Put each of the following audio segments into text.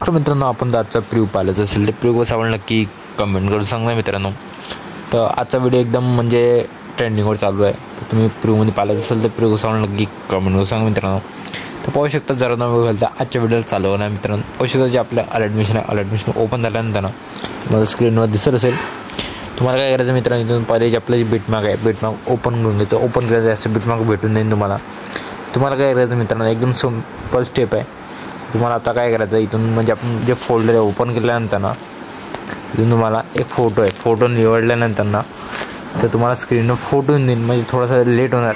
तर मित्रांनो, आपण आजचा प्रिव्ह्यू पाहायचा असेल तर प्रिव्ह्यू कसा आवडला नक्की कमेंट करून सांगा मित्रांनो. तर आजचा व्हिडिओ एकदम म्हणजे ट्रेंडिंगवर चालू आहे. तर तुम्ही प्रिव्ह्यूमध्ये पाहायचं असेल तर प्रिव्ह्यू कसा आवडला नक्की कमेंट करून सांगा मित्रांनो. तर पाहू शकता, जरा नवीन घालता आजच्या व्हिडिओला चालू होणार मित्रांनो. पाहू शकता जे आपल्या ॲडमिशन आहे, ॲडमिशन ओपन झाल्यानंतर ना तुम्हाला स्क्रीनवर दिसत असेल. तुम्हाला काय करायचं मित्रांनो, इथून पहिले जे आपलं जे बिटमार्क आहे, बिटमार्क ओपन करून घ्यायचं. ओपन करायचं असं बिटमार्क भेटून जाईल तुम्हाला. काय करायचं मित्रांनो, एकदम सिंपल स्टेप आहे. तुम्हाला आता काय करायचं, इथून म्हणजे आपण जे फोल्डर ओपन केल्यानंतर ना इथून तुम्हाला एक फोटो निवडल्यानंतर ना तर तुम्हाला स्क्रीनवर फोटो देईल. म्हणजे थोडासा लेट होणार.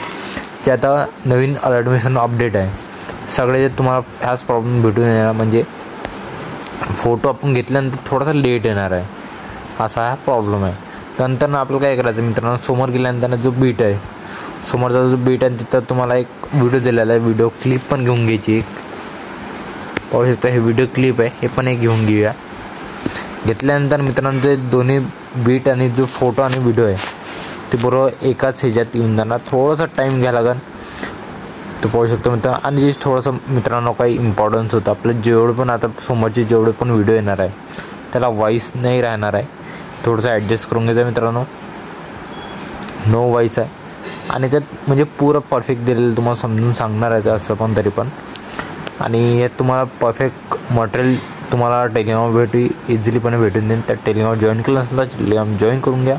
ते आता नवीन ॲडमिशन अपडेट आहे सगळे जे तुम्हाला ह्याच प्रॉब्लेम भेटून येणार. म्हणजे फोटो आपण घेतल्यानंतर थोडासा लेट येणार आहे, असा हा प्रॉब्लेम आहे. नंतर ना आपल्याला काय करायचं मित्रांनो, समोर गेल्यानंतर जो बीट आहे, समोरचा जो बीट आहे तिथं तुम्हाला एक व्हिडिओ दिलेला आहे. व्हिडिओ क्लिप पण घेऊन घ्यायची. पाहू शकता हे व्हिडिओ क्लिप आहे, हे पण एक घेऊन घेऊया. घेतल्यानंतर मित्रांनो जे दोन्ही बीट आणि जो फोटो आणि व्हिडिओ आहे ते बरोबर एकाच ह्याच्यात येऊन जाणार. थोडासा टाईम घ्यायला लागेल. तो पाहू शकतो मित्रांनो. आणि जे थोडंसं मित्रांनो काही इम्पॉर्टन्स होतं, आपलं जेवढं पण आता समोरचे जेवढे पण व्हिडिओ येणार आहे त्याला व्हॉईस नाही राहणार आहे. थोडंसं ॲडजस्ट करून घ्यायचं मित्रांनो. नो व्हॉईस आहे आणि त्यात म्हणजे पुरं परफेक्ट दिलेलं तुम्हाला समजून सांगणार आहे असं पण तरी पण. आणि यात तुम्हाला परफेक्ट मटेरियल तुम्हाला टेलिग्रामवर इझिलीपणे भेटून देईल. त्या टेलिग्रामवर जॉईन केलं नसेल तर टेलिग्राम जॉईन करून घ्या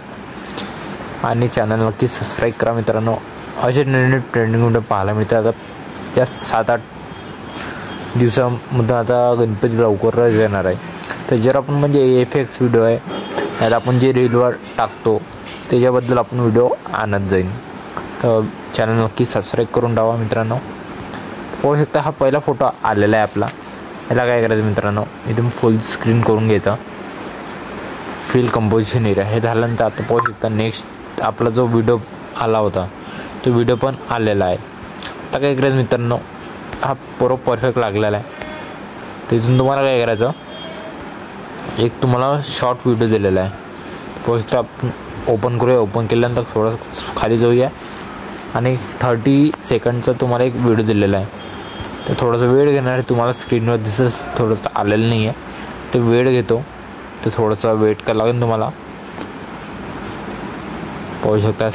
आणि चॅनल नक्की सबस्क्राईब करा मित्रांनो. असे ट्रेंडिंग व्हिडिओ पाहायला मिळतात. आता त्या 7-8 दिवसामध्ये आता गणपती लवकरच येणार आहे. तर जर आपण म्हणजे एफएक्स व्हिडिओ आहे त्यात आपण जे रीलवर टाकतो त्याच्याबद्दल आपण व्हिडिओ आणत जाईन. तर चॅनल नक्की सबस्क्राईब करून टाका मित्रांनो. पाहू शकता हा पहिला फोटो आलेला आहे आपला. याला काय करायचं मित्रांनो, एकदम फुल स्क्रीन करून घ्यायचा. फिल कंपोजिशन एरिया हे झाल्यानंतर आता पाहू शकता नेक्स्ट आपला जो व्हिडिओ आला होता तो व्हिडिओ पण आलेला आहे. आता काय करायचं मित्रांनो, हा बरोबर परफेक्ट लागलेला आहे. तिथून तुम्हाला काय करायचं, एक तुम्हाला शॉर्ट व्हिडिओ दिलेला आहे. पाहू शकता आपण ओपन करूया. ओपन केल्यानंतर थोडंसं खाली जाऊया आणि 30 सेकंडचा तुम्हाला एक व्हिडिओ दिलेला आहे. तर थोडासा वेळ घेणार आहे. तुम्हाला स्क्रीनवर दिसत थोडंसं आलेलं नाही आहे, तो वेळ घेतो. तर थोडंसं वेट करावं लागेल तुम्हाला. पाहू शकता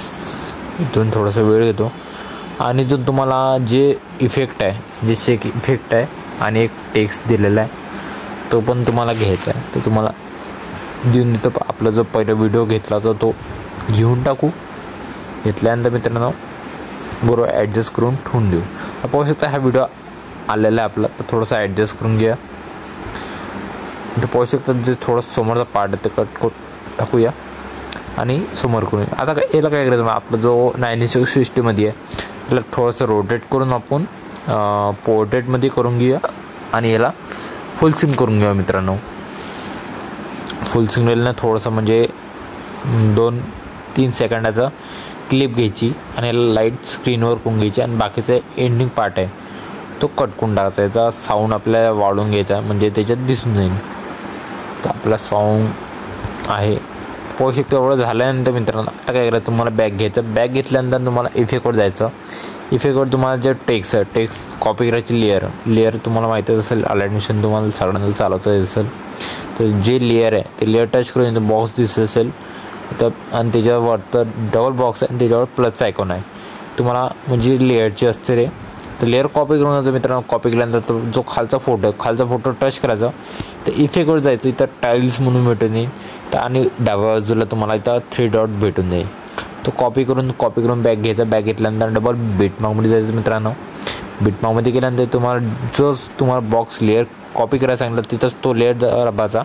इथून थोडासा वेळ घेतो आणि इथून तुम्हाला जे इफेक्ट आहे, जे शेक इफेक्ट आहे आणि एक टेक्स्ट दिलेला आहे तो पण तुम्हाला घ्यायचा आहे. तर तुम्हाला देऊन देतो. आपला जो पहिला व्हिडिओ घेतला होता तो घेऊन टाकू. घेतल्यानंतर मित्रांनो बरोबर ॲडजस्ट करून ठेवून देऊ. पाहू शकता हा व्हिडिओ आलेला आहे आपला. तर थोडंसं ॲडजस्ट करून घ्या. तर पाहू शकता जे थोडंसं समोरचा पार्ट आहे ते कट टाकूया आणि समोर करून. आता काय याला काय करायचं, आपला जो 960मध्ये आहे त्याला थोडंसं रोटेट करून आपण पोर्ट्रेटमध्ये करून घेऊया आणि याला फुल स्क्रीन करून घेऊया मित्रांनो. फुल स्क्रीनला थोडंसं म्हणजे 2-3 सेकंडाचा क्लिप घ्यायची आणि याला लाईट स्क्रीनवर करून घ्यायची आणि बाकीचा एंडिंग पार्ट आहे तो कट करून टाकायचा. याचा साऊंड आपल्याला वाढवून घ्यायचा म्हणजे त्याच्यात दिसून जाईल. तर आपला साऊंड आहे पाहू शकतो. एवढं झाल्यानंतर मित्रांनो आता काय करायचं, तुम्हाला बॅग घ्यायचं. बॅग घेतल्यानंतर तुम्हाला इफेक्टवर जायचं. इफेक्टवर तुम्हाला जे टेक्स्ट आहे, टेक्स्ट कॉपी करायची लेअर तुम्हाला माहितीच असेल. ॲडमिशन तुम्हाला सगळ्यांना चालवता येत असेल. तर जे लेअर आहे ते लेअर टच करून इथं बॉक्स दिसत असेल तर आणि त्याच्यावर तर डबल बॉक्स आहे आणि त्याच्यावर प्लसचा आयकॉन आहे. तुम्हाला म्हणजे लेअरची असते ते. तर लेअर कॉपी करून जायचं मित्रांनो. कॉपी केल्यानंतर तो जो खालचा फोटो टच करायचा. तर इफेक्टवर जायचं. इथं टाईल्स म्हणून भेटून येईल. तर आणि डाव्या बाजूला तुम्हाला इथं 3 डॉट भेटून जाईल. तो कॉपी करून बॅग घ्यायचा. बॅग घेतल्यानंतर डबल बिटमार्कमध्ये जायचं मित्रांनो. बिटमार्कमध्ये गेल्यानंतर तुम्हाला बॉक्स लेअर कॉपी करायला सांगितलं तिथंच तो लेअर दाबायचा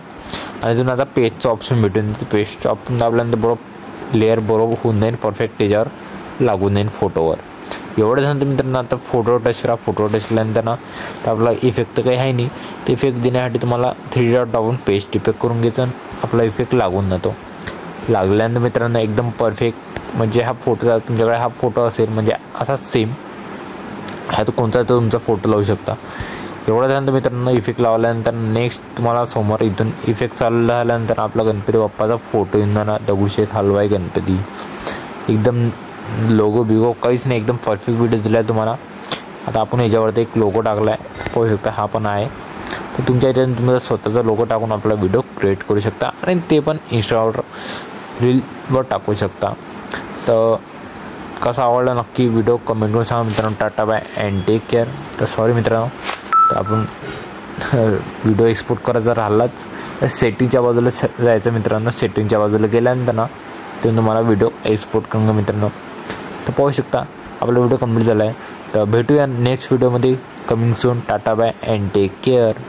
आणि तिथून आता पेजचं ऑप्शन भेटून येईल. पेजचं ऑप्शन दाबल्यानंतर बरोबर लेअर बरोबर होऊन जाईल, परफेक्ट त्याच्यावर लागून जाईल फोटोवर. एवढं झालं मित्रांनो. आता फोटो टच करा. फोटो टच केल्यानंतर ना तर आपला इफेक्ट तर काही आहे नाही. ते इफेक्ट देण्यासाठी तुम्हाला 3 डॉट दाबून पेस्ट इफेक्ट करून घ्यायचं. आपला इफेक्ट लागून जातो. लागल्यानंतर मित्रांनो एकदम परफेक्ट म्हणजे हा फोटो तुमच्याकडे हा फोटो असेल म्हणजे असा सेम ह्यात कोणता तर तुमचा फोटो लावू शकता. एवढं झाल्यानंतर मित्रांनो इफेक्ट लावल्यानंतर नेक्स्ट तुम्हाला समोर इथून इफेक्ट चालू झाल्यानंतर आपला गणपती बाप्पाचा फोटो येऊन जाणार. दगडूशेठ हलवाई गणपती एकदम लोगो बिगो काहीच नाही, एकदम परफेक्ट व्हिडिओ दिला आहे तुम्हाला. आता आपण ह्याच्यावरती एक लोगो टाकला आहे पाहू शकता. हा पण आहे. तर तुमच्या याच्यातून तुम्ही स्वतःचा लोगो टाकून आपला व्हिडिओ क्रिएट करू शकता आणि ते पण इंस्टावर रीलवर टाकू शकता. तर कसा आवडला नक्की व्हिडिओ कमेंट करून सांगा मित्रांनो. Tata bye and take care. तर सॉरी मित्रांनो, तर आपण व्हिडिओ एक्सपोर्ट करायचा राहिलाच तर सेटिंगच्या बाजूला जायचं मित्रांनो. सेटिंगच्या बाजूला गेल्यानंतर ना ते तुम्हाला व्हिडिओ एक्सपोर्ट करून मित्रांनो. तर पाहू शकता आपला व्हिडिओ कंप्लीट झाला आहे. तर भेटूया नेक्स्ट व्हिडिओमध्ये coming soon. Tata bye and take care.